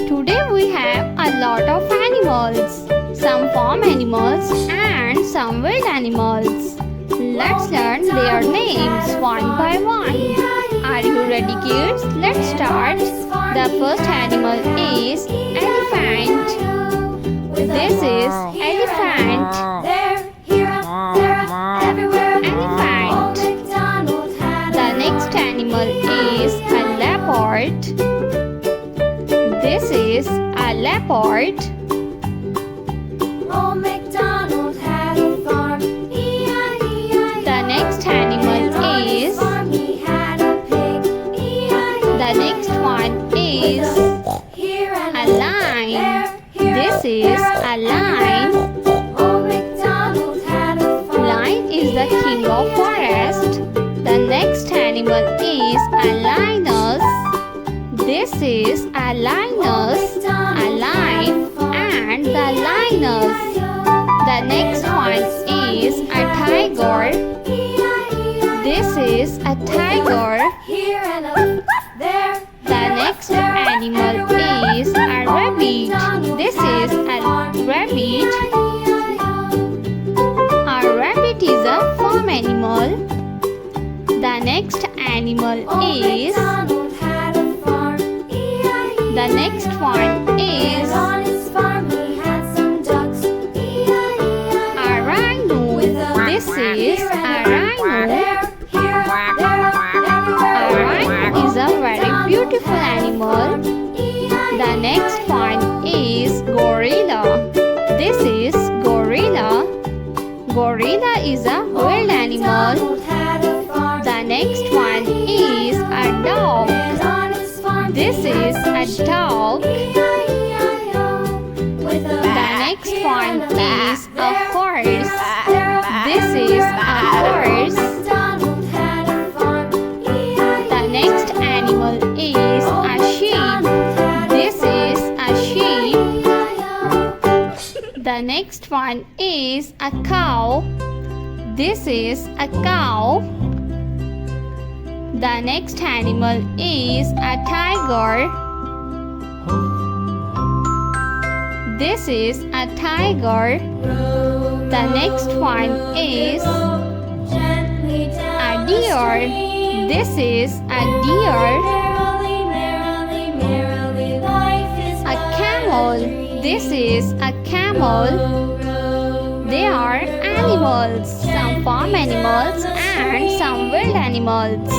Today we have a lot of animals, some farm animals and some wild animals. Let's learn their names one by one. Are you ready, kids? Let's start. The first animal is elephant. This is elephant. Elephant. The next animal is a leopard. This is a leopard. Old MacDonald had a farm, E-I-E-I-O. The next animal is Farm, he had a pig, E-I-E-I-O. the next one is Here and a lion. there, This is a lion. Old MacDonald had a farm. Lion is the king of forest. The next animal is a lioness. This is a lioness, a lion, and the lioness. The next one is a tiger. This is a tiger. Here and there. The next animal is a rabbit. This is a rabbit. A rabbit is a farm animal. The next animal is the next one is On his farm he had some ducks, E-I-E-I-O. a rhino. This is a rhino. A rhino is a very beautiful animal. The next one is gorilla. This is gorilla. Gorilla is a wild animal. The next one is a dog. This is a dog. The next one is a horse. This is a horse. The next animal is a sheep. This is a sheep. The next one is a cow. This is a cow. The next animal is a tiger. This is a tiger. The next one is a deer. This is a deer. A camel. This is a camel. They are animals, some farm animals and some wild animals.